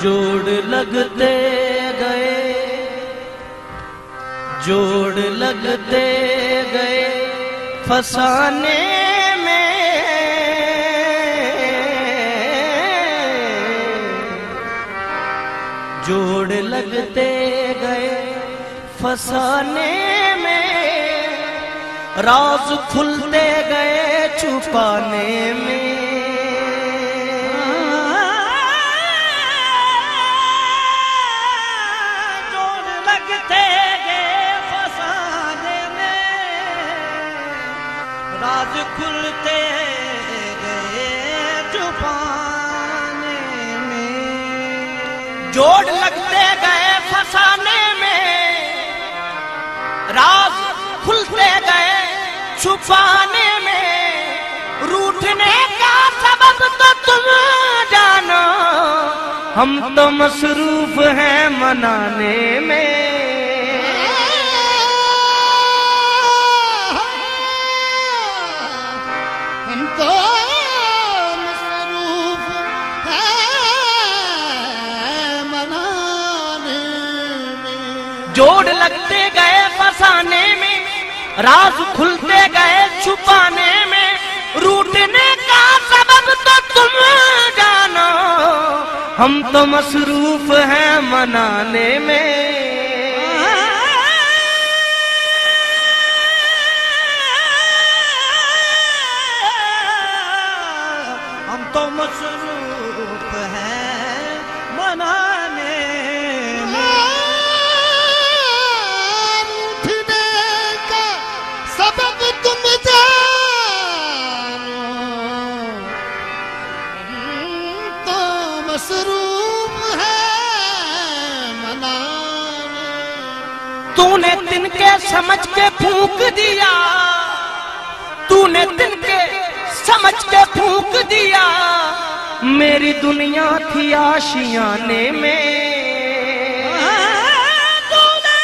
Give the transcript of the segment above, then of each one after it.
जोड़ लगते गए, जोड़ लगते गए फसाने में, जोड़ लगते गए फसाने में, राज खुलते गए छुपाने में। राज खुलते गए छुपाने में, जोड़ लगते गए फसाने में, राज खुलते गए छुपाने में। रूठने का सबब तो तुम जानो, हम तो मसरूफ हैं मनाने में। जोड़ लगते गए फसाने में, राज खुलते गए छुपाने में। रूठने का सबब तो तुम जानो, हम तो मसरूफ हैं मनाने में। हम तो मसरूफ हैं मनाने में। तूने तिनके समझ के फूंक दिया, तूने तिनके समझ के फूंक दिया, मेरी दुनिया थी आशियाने में। तूने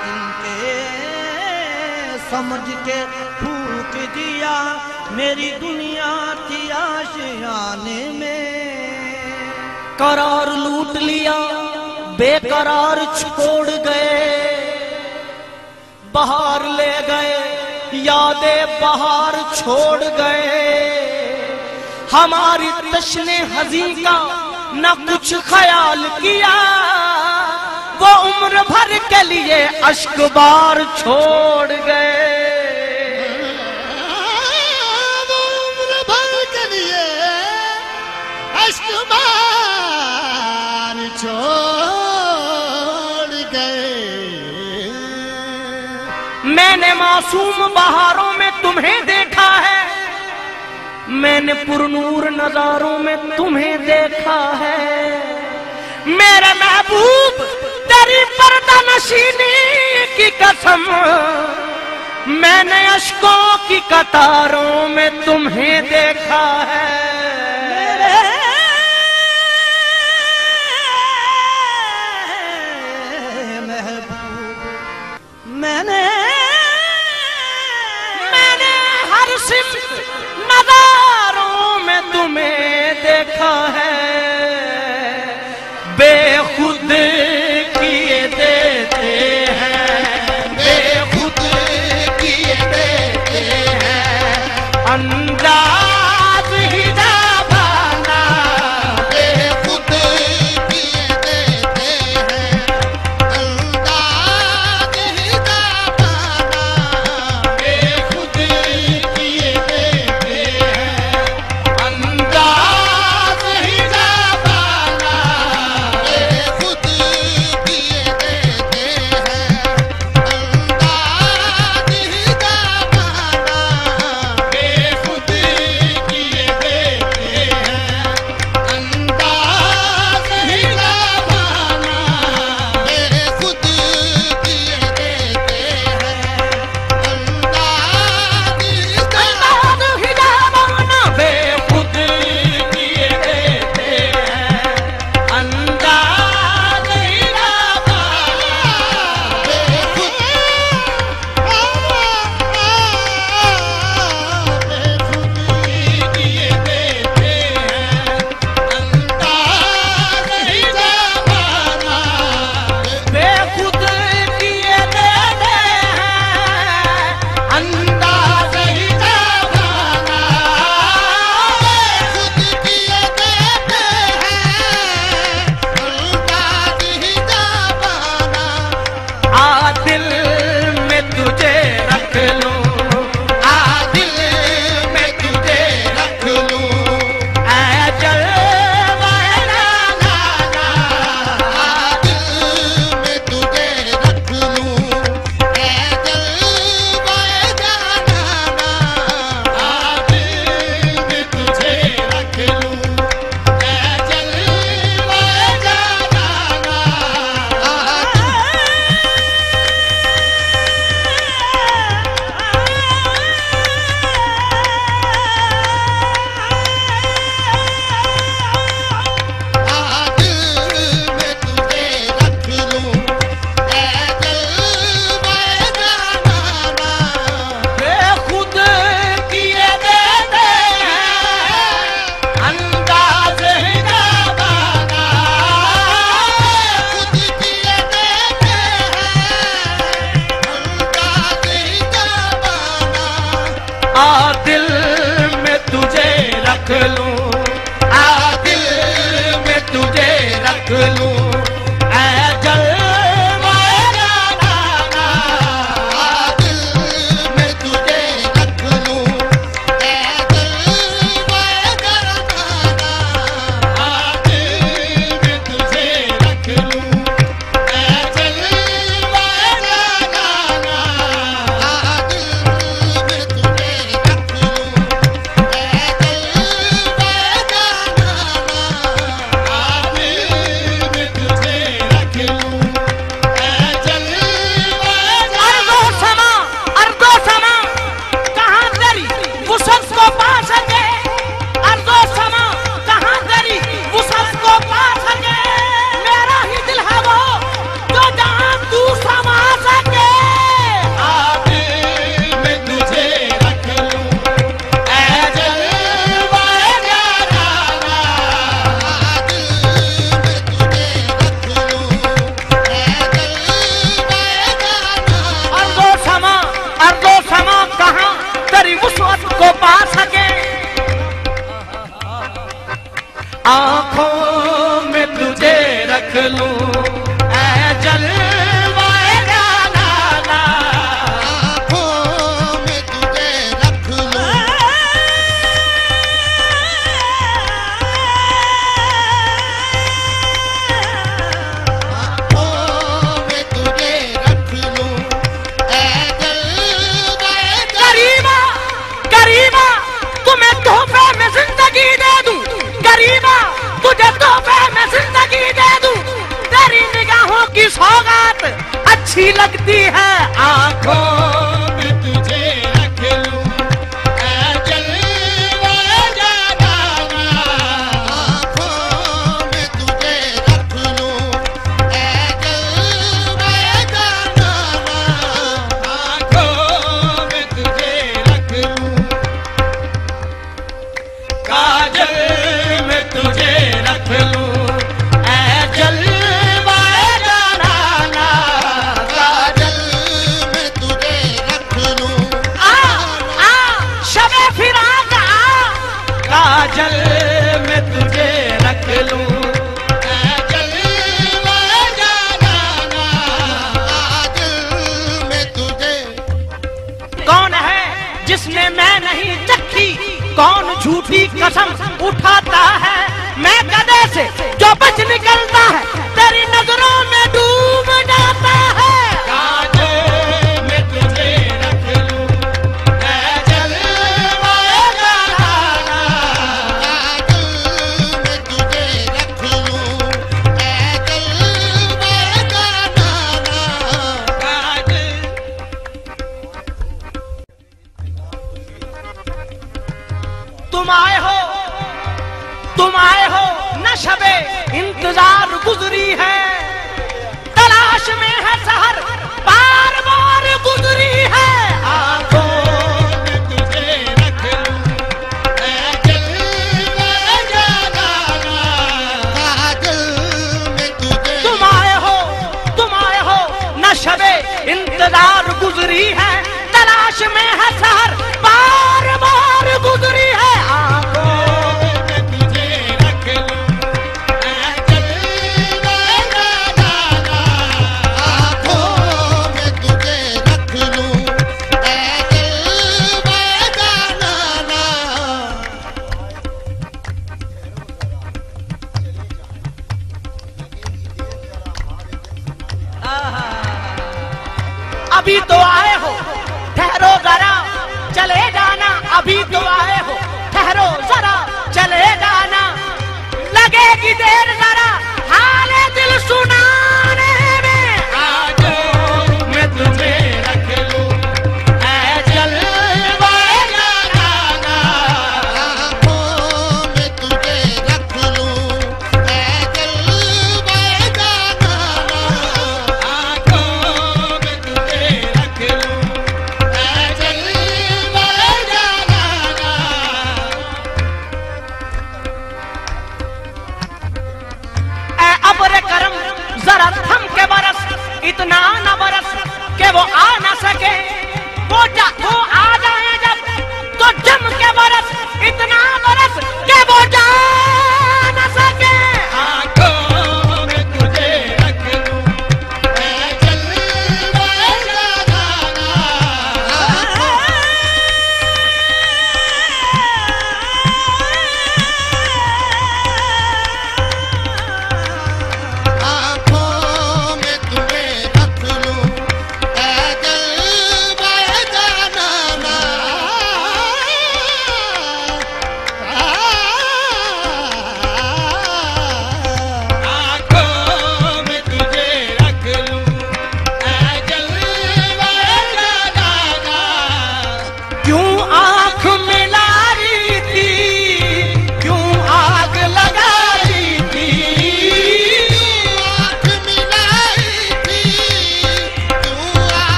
तिनके समझ के फूंक दिया, मेरी दुनिया थी आशियाने में। करार लूट लिया, बेकरार छोड़ गए, बहार ले गए, यादें बहार छोड़ गए। हमारी तश्ने हज़ीं का न कुछ ख्याल किया, वो उम्र भर के लिए अश्क बार छोड़ गए। मैंने मासूम बहारों में तुम्हें देखा है, मैंने पुरनूर नजारों में तुम्हें देखा है। मेरे महबूब तेरी पर्दा नशीनी की कसम, मैंने अश्कों की कतारों में तुम्हें देखा है। मैंने हर सिमत नज़ारों में तुम्हें देखा है। बेखुद किए देते हैं, बेखुद किए देते हैं, अंदाज ही जाबाना, बेखुद किए देते हैं, अंदाज ही जाबाना, बेखुद किए देते हैं। आ दिल में तुझे रख लूं, आ दिल में तुझे रख लूं, आंखों में तुझे रख लूं, ऐ जलवाए जाना, आंखों में तुझे रख लूं, आंखों में तुझे रख लूं, ऐ जलवाए करीबा करीबा तुम्हें तोहफे में जिंदगी दे दूं, करीबा तुझे तोहफे में जिंदगी दे दूं, तेरी निगाहों की सौगात अच्छी लगती है, आंखों में तुझे रख लूं, ऐ जलवाए जाना, आंखों में तुझे रख लूं, ऐ जलवाए जाना, आंखों में तुझे रख लूं, काजल में तुझे रख लूं, ऐ जलवाए जाना, काजल में तुझे रख लूं, आ शबे फिराक आ, काजल में तुझे रख लूं, ऐ जलवाए जाना, काजल में तुझे। कौन है जिसने मैं नहीं चखी, कौन झूठी कसम उठाता है, मैं गधे से जो बच निकलता है, तेरी नजरों में डूब जाता है, काजल में तुझे रख लूं, ऐ जलवाए जाना, काजल में तुझे रख लूं, ऐ जलवाए जाना, काजल। तुम आए हो न शबे इंतजार गुजरी है, तलाश में है सहर बार बार गुजरी है, आंखों में तुझे रख लूं, ऐ जलवाए जाना, काजल में तुझे। तुम आए हो न शबे इंतजार गुजरी है, तलाश में है सहर बार बार गुजरी है, आंखों अभी तो आए हो ठहरो जरा चले जाना, अभी तो आए हो ठहरो जरा चले जाना, लगेगी देर जरा हाले दिल सुनाने में, काजल में तुझे रख लूं, ऐ जलवाए जाना, आंखों में तुझे रख लूं, ऐ जलवाए जाना, आंखों में तुझे रख लूं, ऐ जलवाए जाना। ऐ अब्र करम जरा थम के बरस, इतना न बरस के वो आ न सके, वो आ जाए जब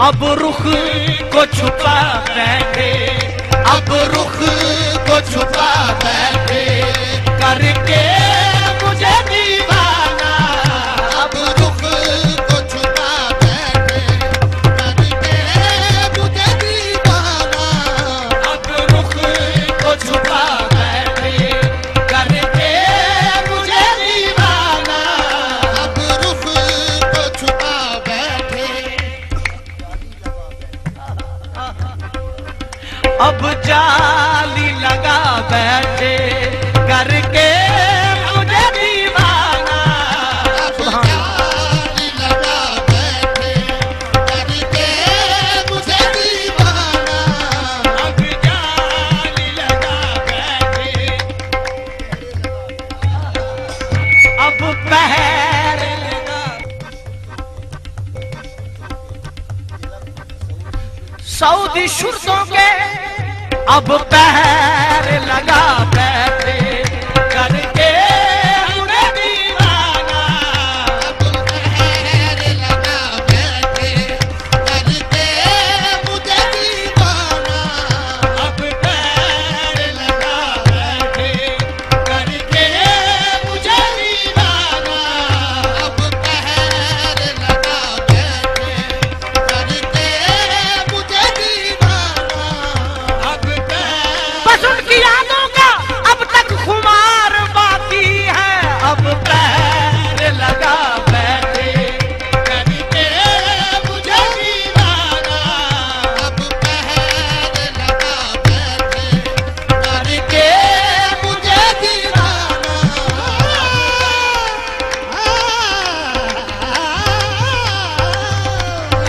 अब रुख को छुपा बैठे, अब रुख को छुपा बैठे करके मुझे दीवाना। अब रुख को छुपा बैठे करके मुझे दीवाना। अब रुख को छुपा बैठे करके मुझे दीवाना। अब रुख को छुपा बैठे। अब जाली लगा बैठे करके मुझे दीवाना। अब जाली लगा बैठे करके मुझे दीवाना। अब जाली लगा बैठे, अब पहर लगा। सऊदी शुर्तों के अब पहर लगा बैठे करके मुझे दीवाना। अब पहर लगा बैठे करके मुझे दीवाना। अब पहर लगा बैठे करके मुझे दीवाना। अब पहर लगा बैठे करके मुझे दीवाना। अब बस उनकी यादों का अब तक खुमार बाकी है। अब पैर लगा बैठे करके मुझे दीवाना। अब पहर लगा बैठे करके मुझे दीवाना।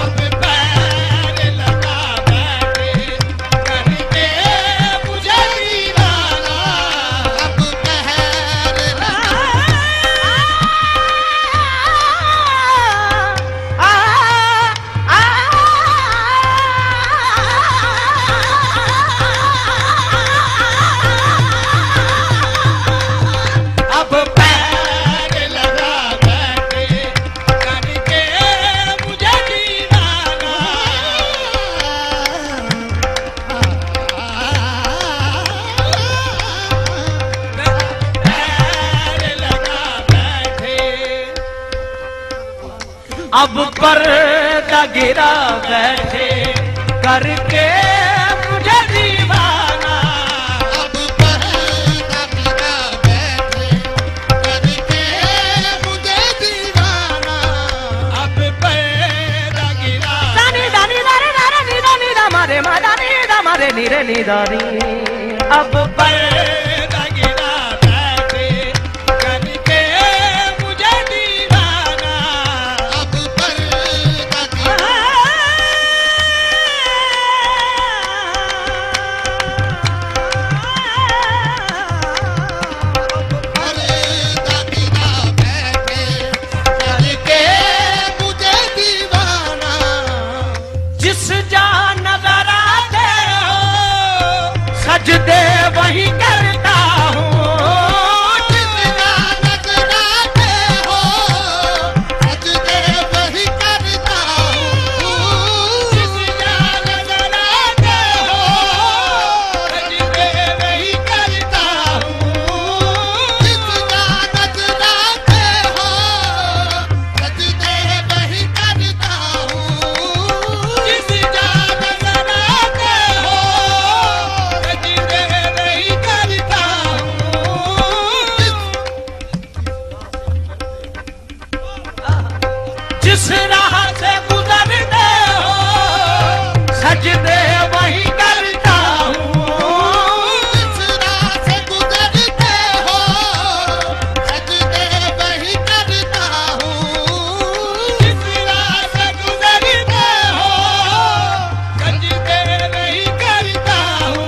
अब पैर लगा बैठे करके मुझे दीवाना। अब पहर लगा अब पैर लगा बैठे करके मुझे दीवाना। पैर लगा बैठे, अब पर्दा गिरा बैठे करके मुझे दीवाना। अब पर्दा गिरा बैठे करके मुझे दीवाना। अब पर्दा गिरा दानी दानी दारे दारे नी दानी दा मारे मा दानी दा मारे नी रे नी दानी। अब पर्दा गिरा बैठे करके मुझे दीवाना। अब पर्दा गिरा पर्दा गिरा बैठे करके मुझे दीवाना। जिस जान नजर आते हो सजदे वही करता हूँ। जितना नजर आते हो सजदे वही करता हूँ। जिस जान नजर आते हो सजदे वही करता हूँ। जितना नजर आते हो सजदे वही करता हूँ। जिस जान नजर आते हो सजदे वही करता हूँ। जिस राह से गुजरते हो सजदे वही करता हूँ। जिस राह से गुजरते हो सजदे वही करता हूँ। जिस राह से गुजरते हो सजदे वही करता हूँ।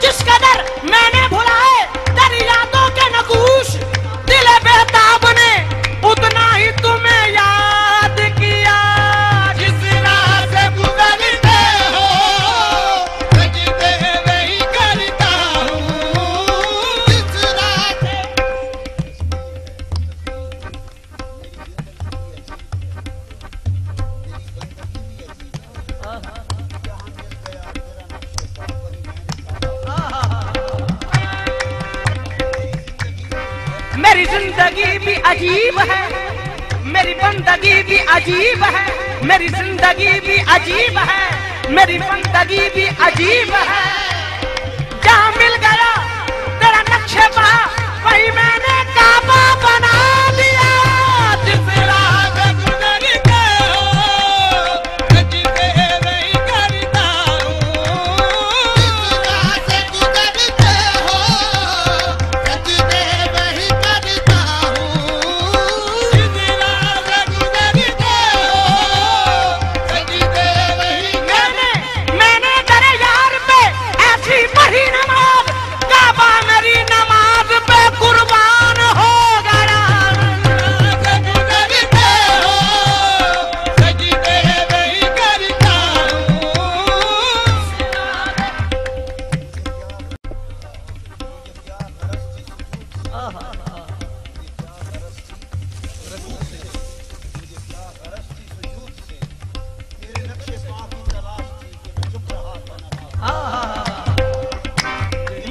जिस कदर मैंने भुलाए तेरी यादों के नगूश, दिल बेताब ने उतना ही तुम्हें याद किया। जिस राह मेरी जिंदगी भी अजीब है, मेरी बंदगी भी अजीब है, मेरी जिंदगी भी अजीब है, मेरी बंदगी भी अजीब है। जहाँ मिल गया तेरा नक्शे पा वही मैंने काबा बना दिया। जिस राह पे गुजरते हो सजदे वही करता हूँ, जिस राह से गुजरते हो सजदे वही करता हूँ, जिस राह से गुजरते हो सजदे वही। मैंने तेरे यार पे ऐसी पढ़ी नमाज, काबा मेरी नमाज पे कुर्बान हो गया। गुजरते हो सजदे वही करता हूँ।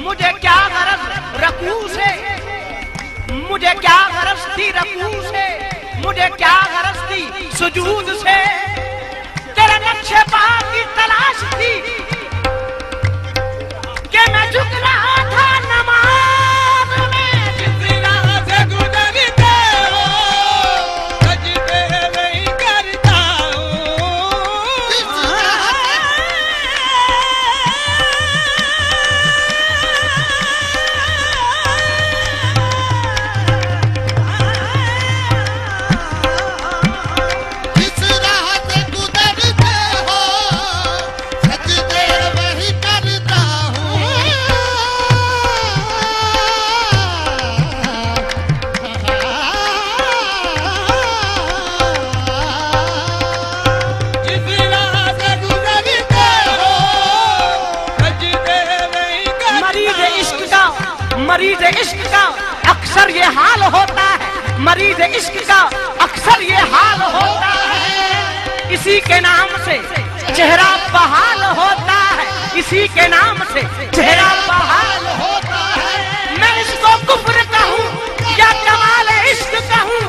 मुझे क्या गरज रकू से, मुझे क्या गरज थी रकू से, मुझे क्या गरज थी सुजूद से, तेरे नक्शे पा की तलाश थी कि मैं झुक रहा था नमाज में। जिस राह से गुजरते हो सजदे वही करता हूँ, जिस राह जिस राह से गुजरते हो सजदे वही करता हूँ। जिस राह से गुजरते हो सजदे वही करता। मरीज इश्क का अक्सर ये हाल होता है, मरीज इश्क का अक्सर ये हाल होता है। इसी के नाम से चेहरा बहाल होता है, इसी के नाम से चेहरा बहाल होता है। मैं इसको कुफ्र कहूँ या कमाल इश्क कहूँ,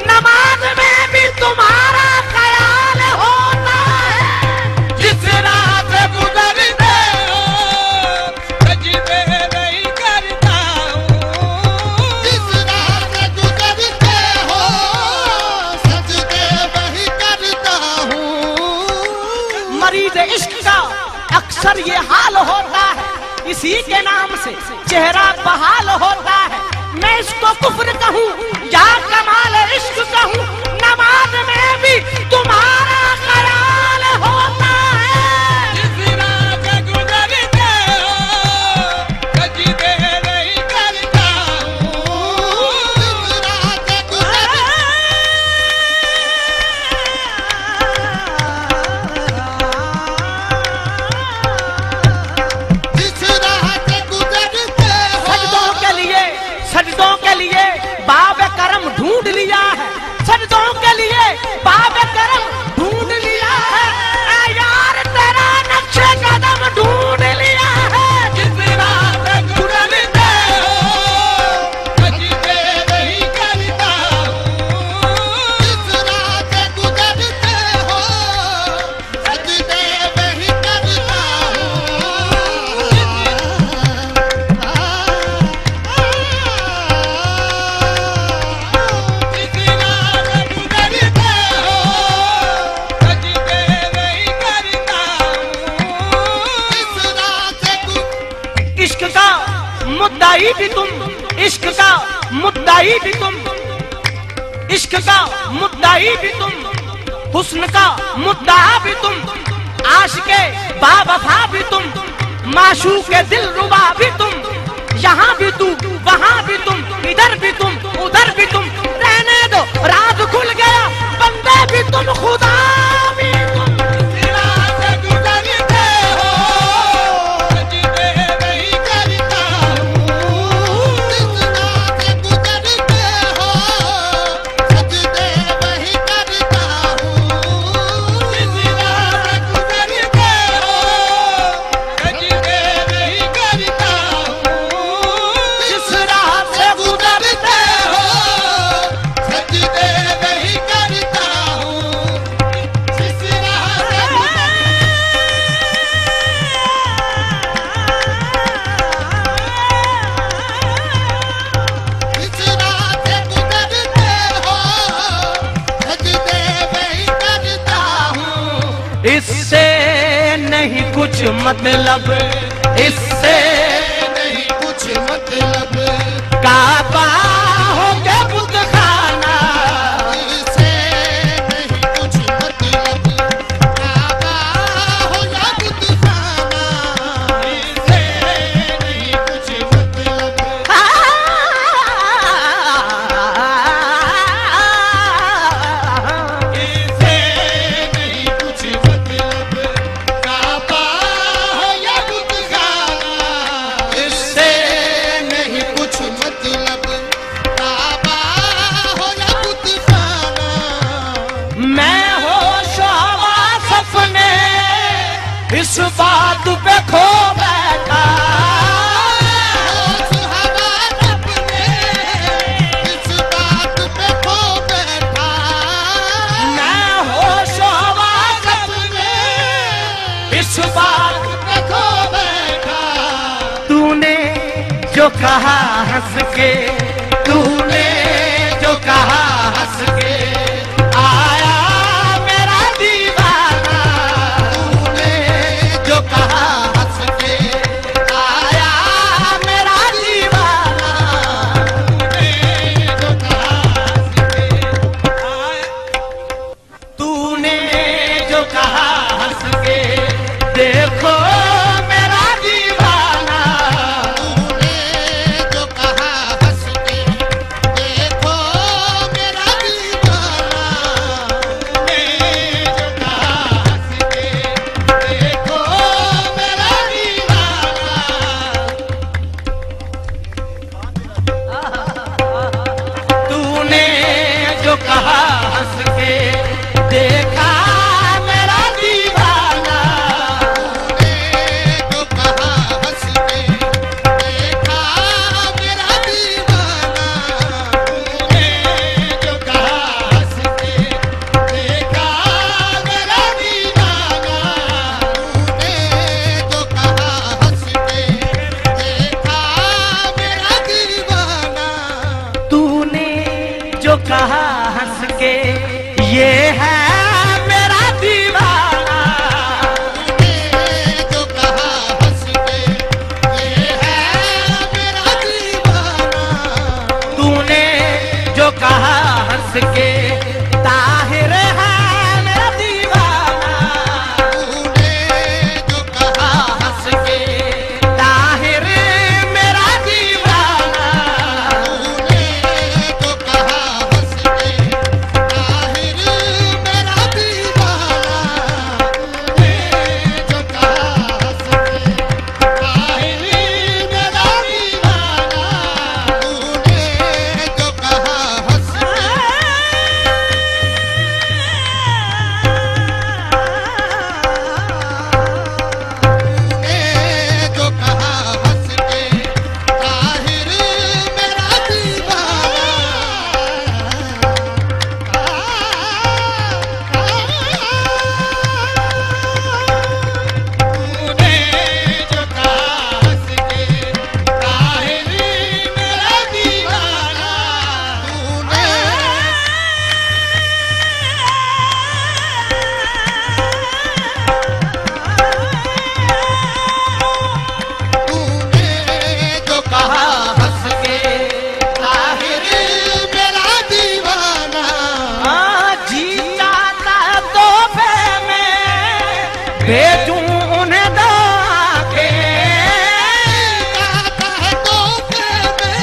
नमाज में भी तुम्हारा ख्याल होता है। जिस राह से गुजरते हो सजदे वही करता हूँ, जिस राह से गुजरते हो सजदे वही करता हूँ। मरीज इश्क का अक्सर ये हाल होता है, इसी के नाम से चेहरा बहाल होता है। मैं इसको कुफ्र कहूँ या कमाल इश्क कहूँ, नमाज में भी तुम्हारा ख्याल होता है। जिस राह से गुजरते हो सजदे वही करता हूँ, जिस राह से गुजरते जिस राह से गुजरते हो सजदों के लिए बाब करम ढूंढ लिया है, सजदों के लिए बाब करम ढूंढ लिया है। ऐ यार तेरा नक्शे कदम ढूंढ लिया है। जिस राह से गुजरते हो सजदे वही करता हूँ, जिस राह से गुजरते हो सजदे वही करता इश्क का मुद्दाई भी तुम, इश्क का मुद्दाई भी तुम, इश्क का मुद्दाई भी तुम, हुस्न का मुद्दा भी तुम, आशिके बावफा भी तुम, माशूक के दिल रुबा भी तुम। यहाँ भी तू वहाँ भी तुम, इधर भी तुम उधर भी तुम। रहने दो राज खुल गया, बंदे भी तुम खुदा भी तुम। जिस राह से गुजरते हो कुछ मतलब, इससे नहीं कुछ मतलब, काबा हो के बुत खाना, इससे नहीं कुछ मतलब, काबा हो या बुतखाना, इससे नहीं कुछ मतलब, इससे नहीं कुछ मतलब, काबा हो या बुतखाना, इससे नहीं कुछ मतलब, काबा हो या बुतखाना। मैं होश हवास अपने इस बात पे खो बैठा, होश हवास अपने इस बात पे खो बैठा, मैं होश हवास अपने इस बात पे खो बैठा। तूने जो कहा हंस के, तूने जो कहा हंस के, आया मेरा दीवाना, तूने जो कहा हंस के, आया मेरा दीवाना, तूने जो कहा हंस के, देखो मेरा दीवाना, तूने जो कहा हंस के, देखो मेरा दीवाना, तूने जो कहा हंस के, देखो मेरा दीवाना। तूने जो कहा हंस के, देखा मेरा दीवाना, तूने जो कहा हंस के, देखा मेरा दीवाना, तूने जो कहा हंस के, देखा मेरा दीवाना, तूने जो कहा हंस के, देखा मेरा दीवाना। तूने जो कहा हंस के, ये है मेरा दीवाना, तूने जो कहा हंस के, ये है मेरा दीवाना। तूने जो कहा हंस के, ताहिर है मेरा दीवाना, तूने जो कहा हंस के, ताहिर मेरा दीवाना, तूने जो कहा हंस के, ताहिर मेरा दीवाना, तूने जो कहा हंस के, ताहिर मेरा दीवाना, तूने जो कहा हंस के, तूने जो कहा हंस के, ताहिर मेरा दीवाना। तूने जो कहा हंस के, ताहिर मेरा दीवाना। तूने तूने जो कहा हंस के, ताहिर मेरा दीवाना। जी चाहता तोहफे में भेजूं उन्हें दाके, कहता है तोहफे में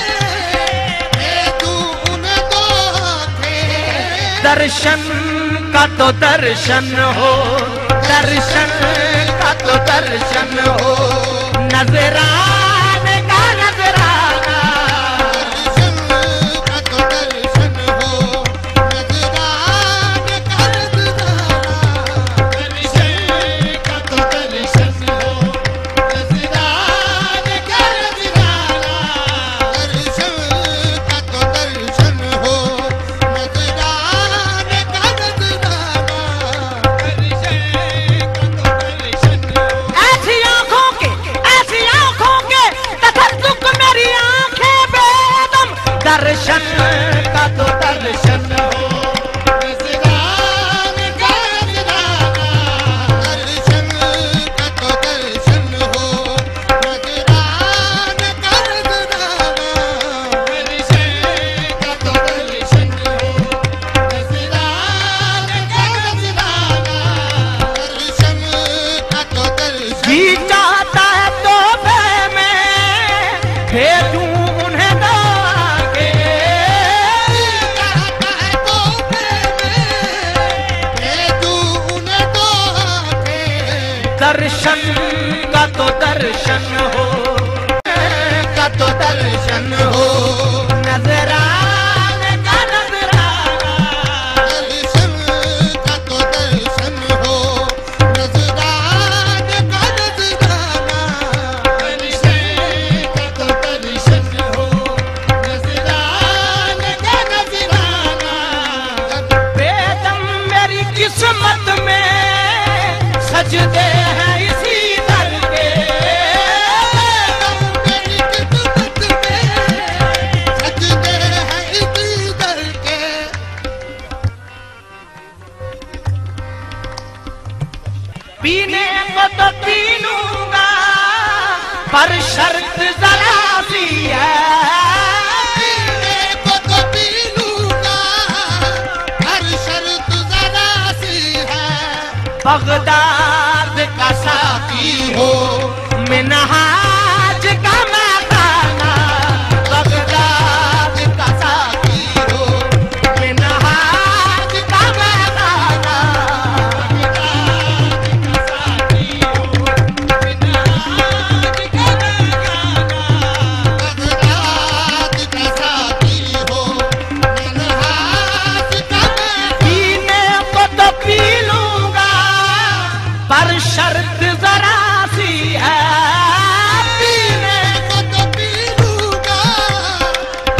दे दूं उन्हें दो आंखें। दर्शन का तो दर्शन हो, दर्शन का तो दर्शन हो, नजराने का नजराना, दर्शन का तो दर्शन हो, नजराने का नजराना। दर्शन का तो दर्शन हो, नजराने का नजराना। दर्शन का तो दर्शन हो, नजराने का नजराना। दर्शन का तो दर्शन हो। ऐसी आंखों के दर्शन का तो दर्शन हो, का तो दर्शन हो, नजराने का नजराना, दर्शन का तो दर्शन हो, नजराने का नजराना, दर्शन का तो दर्शन हो, नजराने का नजराना। बेदम मेरी किस्मत में सजदे हैं इसी दर के, मेरी किस्मत में सजदे हैं इसी दर के। पीने को तो पी लूंगा पर शर्त जरा सी है, पीने को तो पी लूंगा, हर शर्त जरा सी है। बगदाद का साकी हो मिनहाज का मकाना, बगदाद का साकी हो मिनहाज का मकाना, बगदाद का साथी हो, मिन्हाज का पीने को तो पी लूंगा पर शर्त जरा सी है, पीने को तो पी लूंगा,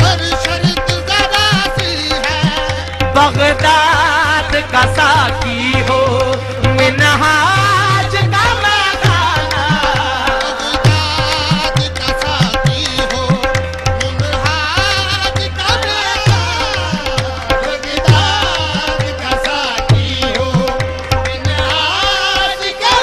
हर शर्त जरा सी है। बगदाद का साकी हो मिनहाज का मकाना, बगदाद का साथी हो, मिन्हाज का बगदाद का साथी हो, मिन्हाज का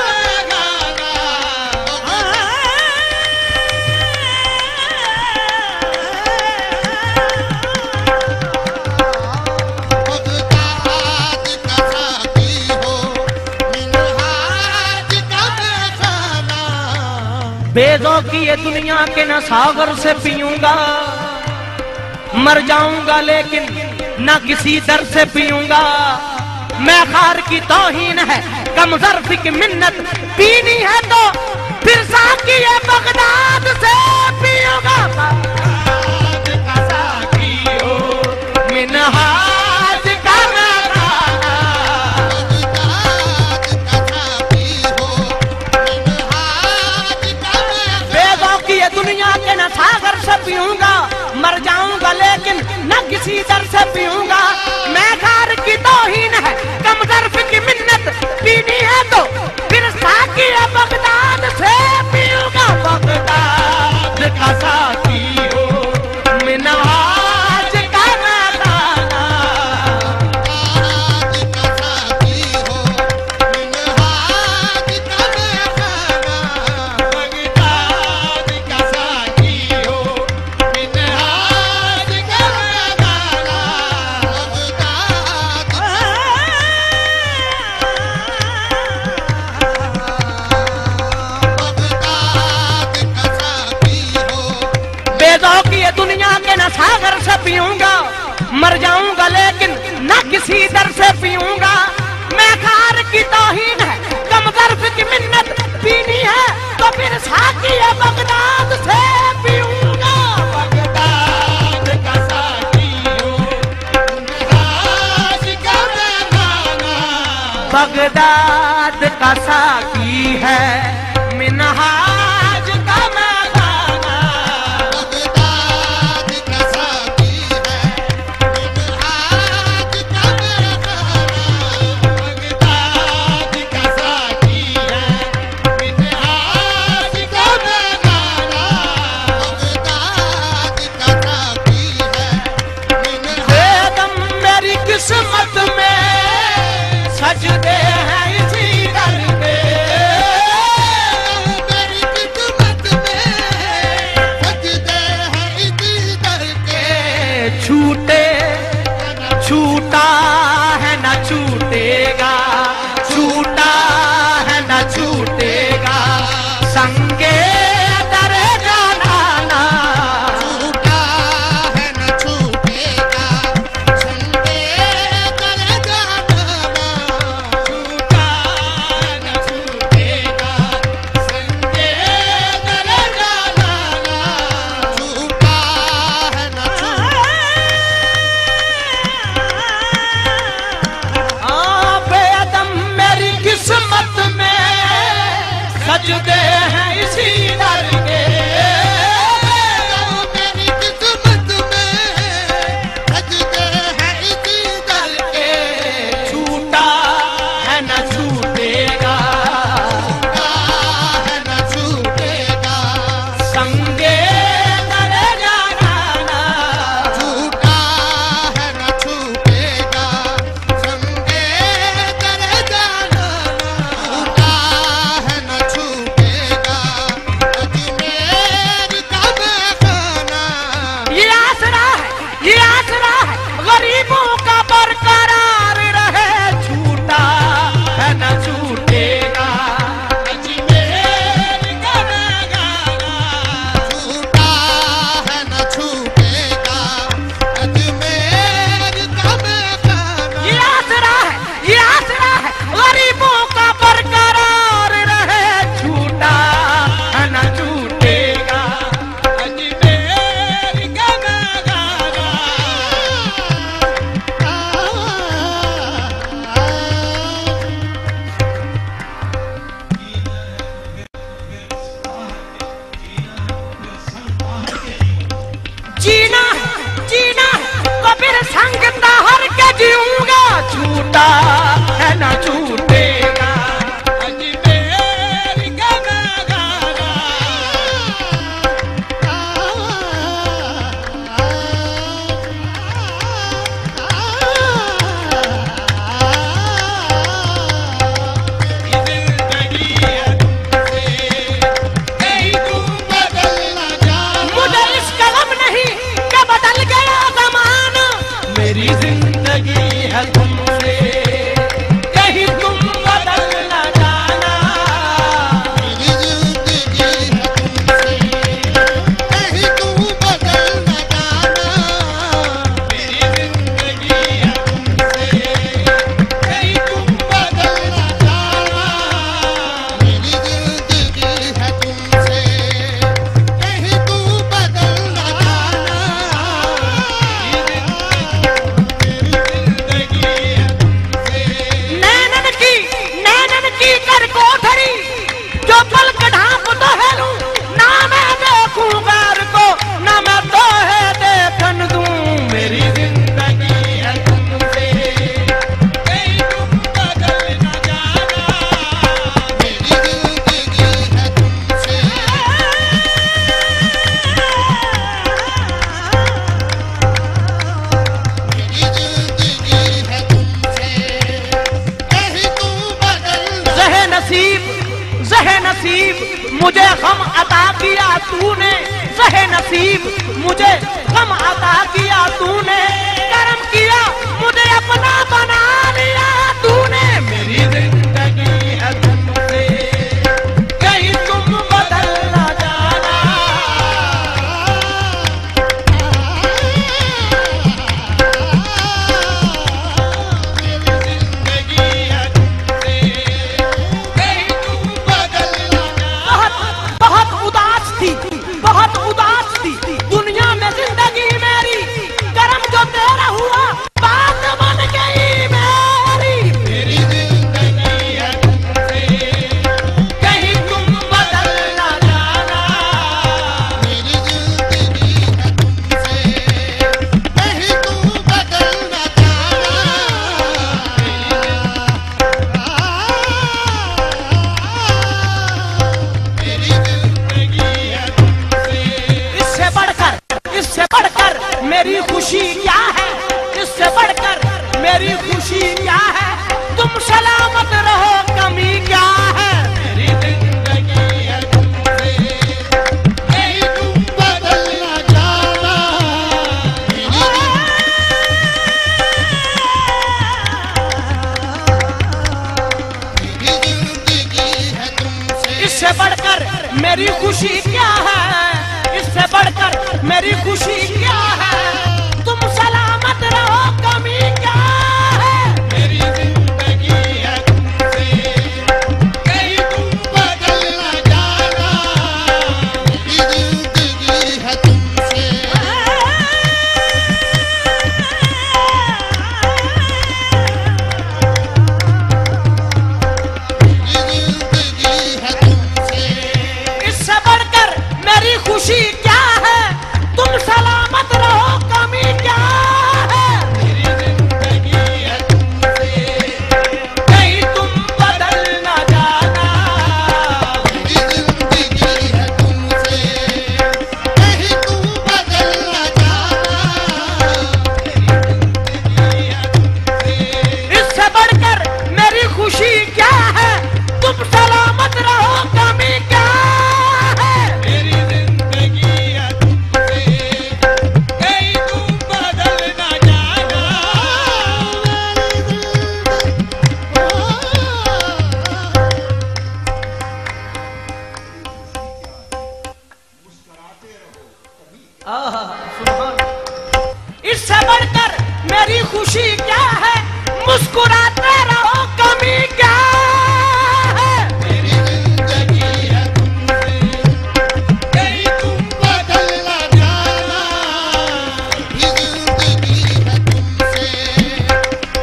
बगदाद का साथी हो, मिन्हाज का खाना। बेदों की ये दुनिया के न सागर से पीऊंगा, मर जाऊंगा लेकिन न किसी दर से पीऊंगा। मैं खार की तौहीन है कम ज़र्फ़ की मिन्नत, पीनी है तो फिर साकी ये बगदाद से पीऊंगा। बगदाद का साकी हो मिनहाज का मकाना, बगदाद का साथी हो, मिन्हाज का बेदों की ये दुनिया के न सागर से पीऊंगा, मर जाऊंगा लेकिन न किसी दर से पीऊंगा। मैं खार की तौहीन है कम ज़र्फ़ की मिन्नत, पीनी है तो फिर साकी है बगदाद से पीऊंगा। बगदाद का साकी हो मिनहाज का मकाना, बगदाद का साथी हो, मिन्हाज का खाना। बगदाद का साथी हो, मिन्हाज का खाना। बगदाद बगदाद का साथी हो, बेदों की ये दुनिया के न सागर से पीऊंगा, मर जाऊंगा लेकिन न किसी दर से पीऊंगा। मैं खार की तौहीन है कम ज़र्फ़ की मिन्नत, पीनी है तो फिर साकी है बगदाद से पीऊंगा। बगदाद का साकी हो मिन्हाज का खाना। बगदाद का साकी है मिनहाज का मकाना, बगदाद का साथी है, मिन्हाज का खाना। बगदाद का साथी है, मिन्हाज का खाना। बगदाद का साथी है, मिन्हाज बेदम मेरी किस्मत में सजदे हैं इसी दर के, फिर संग ताहर के जीऊंगा, छूटा है ना छूटेगा। अजमेर गाना गाना जिंदगी है तुमसे कहीं तुम बदल न जाना। मुझे इस कलम नहीं कि बदल गया जमाना, मेरी जिंदगी है तुमसे कहीं तुम बदल न जाना। मेरी जिंदगी है तुमसे कहीं तुम बदल न जाना। मेरी जिंदगी है तुमसे कहीं तुम बदल न जाना। मेरी जिंदगी है तुमसे कहीं तुम बदल न जाना। नैनन की कर कोठरी जो पलक ढांप तो है लूं, ना मैं देखूं गैर को, ना मैं तो है देखन दूं। मेरी जिंदगी है तुमसे कहीं तुम बदल न जाना। मेरी जिंदगी है तुमसे मेरी जिंदगी है तुमसे कहीं तुम बदल न। ज़हे नसीब मुझे गम अता किया तूने, ज़हे नसीब मुझे गम अता किया तूने, करम किया मुझे अपना बना लिया तूने। मेरी जिंदगी है तुमसे कहीं तुम बदल न जाना। मेरी जिंदगी है तुमसे कहीं तुम बदल न जाना। बहुत उदास थी दुनिया में जिंदगी मेरी, करम जो तेरा हुआ बात बन गई मेरी। मेरी जिंदगी है तुमसे कहीं तुम बदल न जाना। मेरी जिंदगी है तुमसे कहीं तुम बदल न जाना। मेरी जिंदगी है तुमसे इससे बढ़कर मेरी खुशी क्या है, इससे बढ़कर मेरी खुशी क्या है, तुम सलामत रहो कमी क्या है। मेरी जिंदगी है तुमसे कहीं तुम बदल न जाना। मेरी जिंदगी है तुमसे इससे बढ़कर मेरी खुशी क्या है, इससे बढ़कर मेरी खुशी क्या है, तुम सलामत रहो कमी क्या है। मेरी जिंदगी है तुमसे कहीं तुम बदल न जाना। मेरी जिंदगी है तुमसे मेरी जिंदगी है तुमसे इससे बढ़कर मेरी खुशी क्या है, तुम सलामत रहो कमी क्या है। मेरी जिंदगी है तुमसे कहीं तुम बदल न जाना। मेरी जिंदगी है तुमसे कहीं तुम बदल न जाना। इससे बढ़कर मेरी खुशी क्या है, तुम सलामत रहो कमी क्या है। मेरी जिंदगी है तुमसे कहीं तुम बदल न जाना। इससे बढ़कर मेरी खुशी क्या है, मुस्कुराते रहो कमी क्या है। मेरी जिंदगी है तुमसे कहीं तुम बदल न जाना। मेरी जिंदगी है तुमसे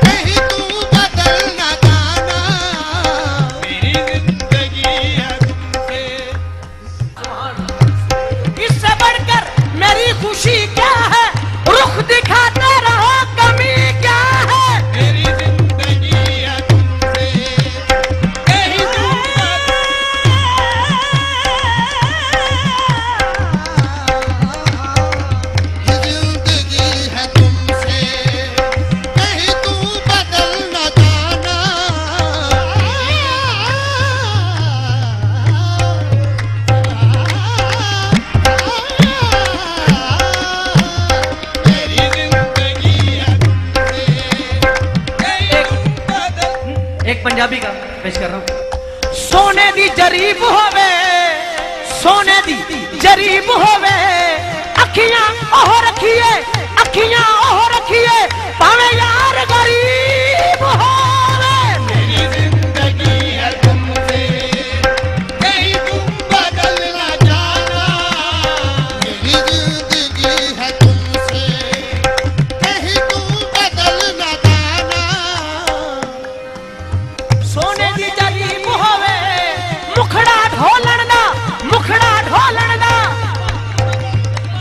कहीं तुम बदल न जाना। मेरी जिंदगी है तुमसे इससे बढ़कर मेरी खुशी क्या है, रुख दिखाते रहो पंजाबी का पेश कर रहा हूं। सोने दी जरीब होवे, सोने दी जरीब होवे, अखियां ओह रखिए, अखियां ओह रखिए, भावे यार गरीब होवे। मेरी जिंदगी है तुमसे, कहीं तुम बदल ना जाना। मेरी जिंदगी है तुमसे, कहीं तुम बदल ना जाना। सोने दी जरीब होवे, मुखड़ा ढोलण दा, मुखड़ा ढोलण दा,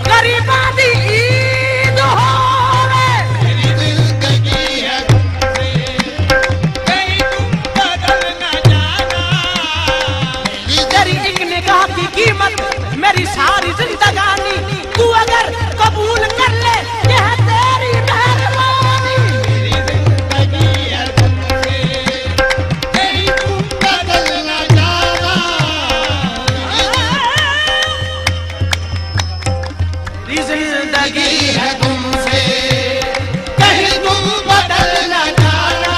गरीबां दी ईद होवे। मेरी जिंदगी है तुमसे, कहीं तुम बदल ना जाना। तेरी एक निगाह की कीमत मेरी सारी जिंदगानी, तू अगर कबूल कर ले यह तेरी मेहरबानी। मेरी जिंदगी है तुमसे, कहीं तुम बदल ना जाना। मेरी जिंदगी है तुमसे, कहीं तुम बदल ना जाना।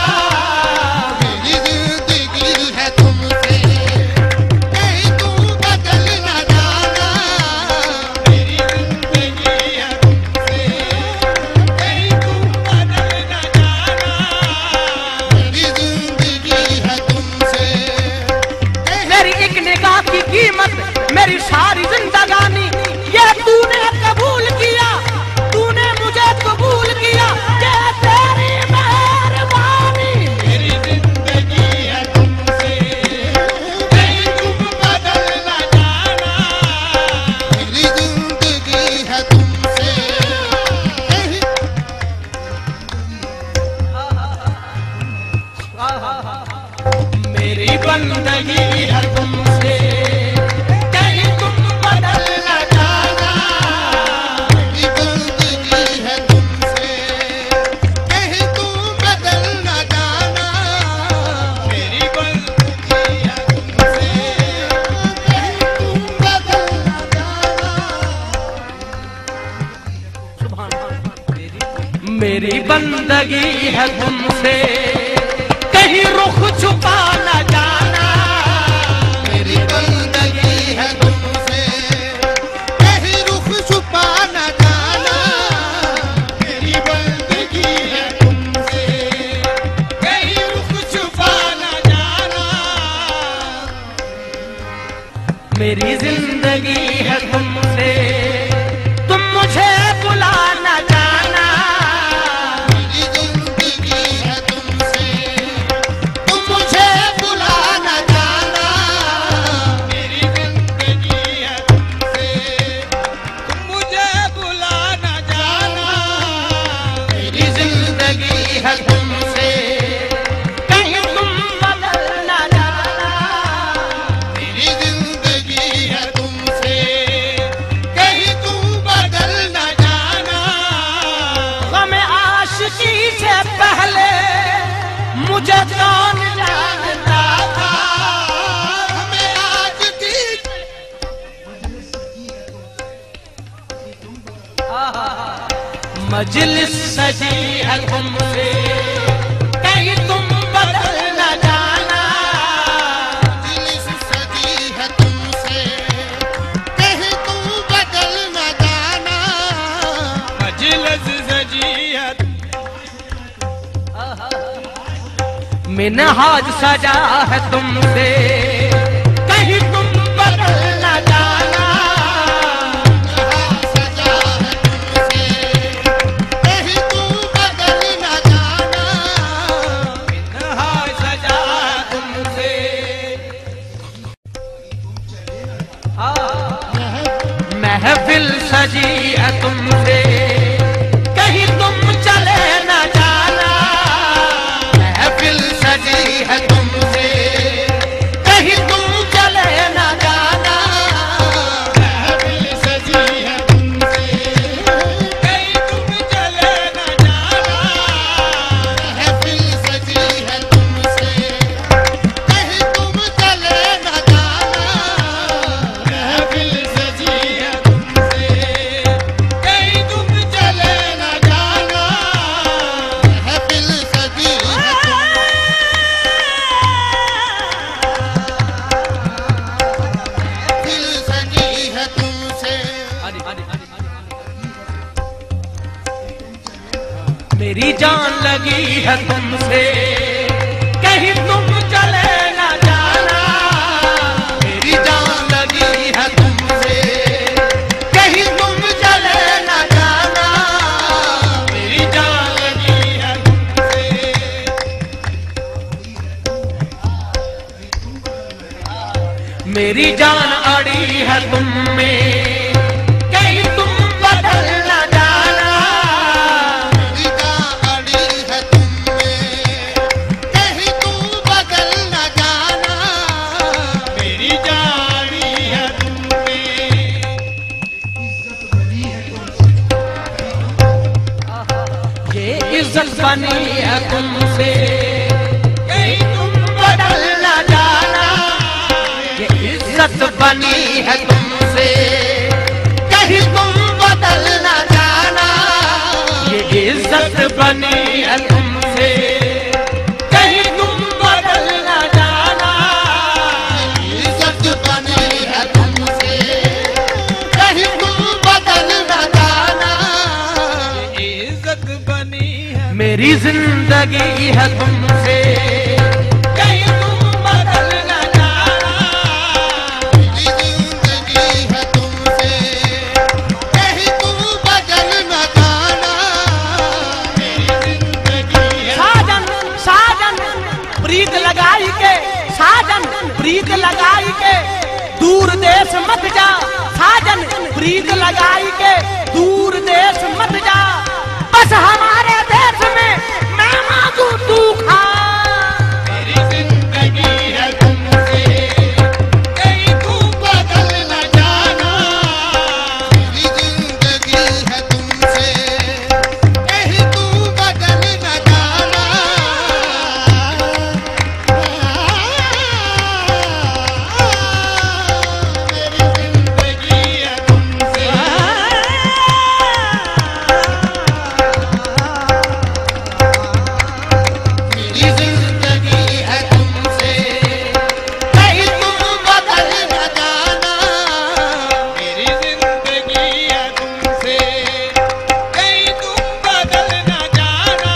मेरी जिंदगी है तुमसे, कहीं तुम बदल ना जाना। मेरी जिंदगी है तुमसे, कहीं तुम बदल ना जाना। मेरी जिंदगी है तुमसे, मेरी एक निगाह की कीमत मेरी सारी जिंदगानी, ये तूने कबूल किया, तूने मुझे कबूल किया, ये तेरी मेहरबानी। मेरी जिंदगी है तुमसे, कहीं तुम बदल ना जाना। मेरी जिंदगी है तुमसे, कहीं मेरी बंदगी है तुमसे, कहीं तुम बदल न जाना। मेरी जिंदगी है तुमसे, कहीं तुम बदल ना जाना। मेरी जिंदगी है तुमसे, कहीं तुम बदल ना जाना। मेरी बंदगी है तुमसे, कहीं रुख छुपा न जाना। मेरी बंदगी है तुमसे, कहीं रुख छुपा ना जाना। मेरी बंदगी है तुमसे, कहीं रुख छुपा ना जाना। मेरी जिंदगी है तुमसे, तुम मुझे बुला न जाना। मेरी जिंदगी है तुमसे, तुम मुझे बुला ना जाना। मेरी जिंदगी है तुमसे, तुम मुझे बुला ना जाना। मेरी जिंदगी है तुमसे, कहीं तुम बदल न जाना। मेरी जिंदगी है तुमसे, कहीं तुम बदल ना जाना। गम आशिकी से पहले मुझे कौन जानता था। हमें आज की मजलिस सजी है तुमसे, कहीं तुम बदल न जाना। मजलिस सजी है तुमसे, कहीं तुम बदल ना जाना। मजलिस सजी है मिनहाज सजा है तुमसे, कहीं तुम बदल न जाना। सजा है तुमसे, कहीं तुम बदल ना जाना। सजा है तुमसे, महफिल सजी है तुमसे, कहीं तुम चले न जाना। महफिल सजी है तुमसे, कहीं मेरी जान लगी है तुमसे, कहीं तुम चले न जाना। मेरी जान लगी है तुमसे, कहीं तुम चले न जाना। मेरी जान लगी है तुमसे। मेरी जान अड़ी है तुम में, कहीं तुम बदल न जाना। मेरी जान अड़ी है तुममें, कहीं तुम बदल न जाना। मेरी जान अड़ी है तुममें। ये इज्जत बनी है तुमसे, कहीं तुम बदल न जाना। ये इज्जत बनी है तुमसे, कहीं तुम बदल न जाना। ये इज्जत बनी है तुमसे, कहीं तुम बदल न जाना। इज्जत बनी है तुमसे, कहीं तुम बदल न जाना। इज्जत बनी है। मेरी जिंदगी है तुमसे, कहीं तुम बदल न जाना। मेरी जिंदगी है तुमसे, कहीं तुम बदल न जाना। मेरी जिंदगी है। साजन साजन प्रीत लगाई के, साजन प्रीत लगाई के दूर देश मत जा। साजन प्रीत लगाई के दूर देश मत जा। बस हमारे देश में मैं मांगू तू खा। मेरी जिंदगी है तुमसे, कहीं तू बदल न जाना। मेरी जिंदगी है तुमसे, कहीं तू बदल न जाना। मेरी जिंदगी है तुमसे। मेरी जिंदगी है तुमसे, कहीं तुम बदल न जाना। मेरी जिंदगी है तुमसे, कहीं तुम बदल न जाना।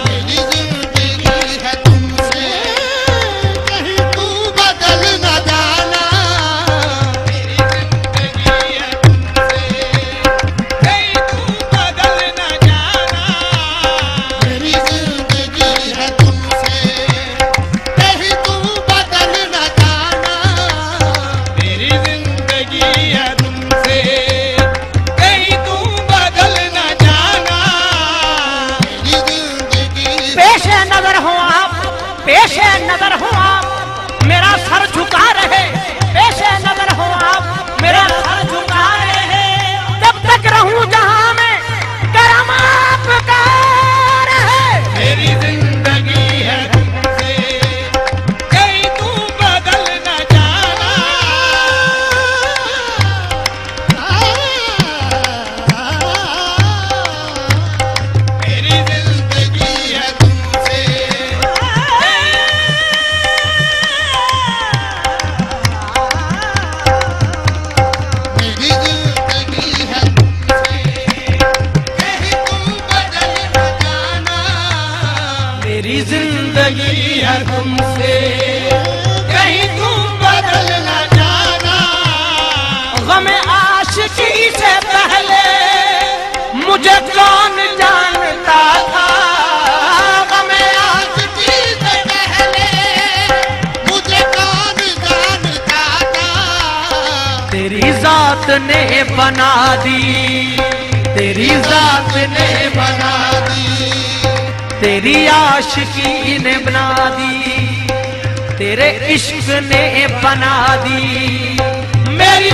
मेरी जिंदगी है तुमसे, कहीं तू बदल न जाना। मेरी जिंदगी है तुमसे, कहीं तुम बदल न जाना। मेरी जिंदगी है तुमसे, कहीं तू बदल न जाना। मेरी जिंदगी है तुमसे, कहीं तुम बदल न जाना। मेरी जिंदगी पेशे नजर हो आप, पेशे नजर हो आप, मेरा सर झुका रहे। पेशे नजर हो आप, मेरा सर झुका रहे। जब तक रहूं जहां में करम आपका रहे। मेरी जिंदगी है तुमसे, कहीं तू बदल न जाना। मेरी जिंदगी है तुमसे। मेरी जिंदगी है तुमसे, कहीं तू बदल न जाना। मेरी जिंदगी है तुमसे, कहीं तुम बदल न जाना। गम आशिकी से पहले मुझे कौन जानता था। गम आशिकी से पहले मुझे कौन जानता था। तेरी जात ने बना दी, तेरी जात ने बना दी। तेरी आशिकी ने बना दी, तेरे इश्क ने बना दी। मेरी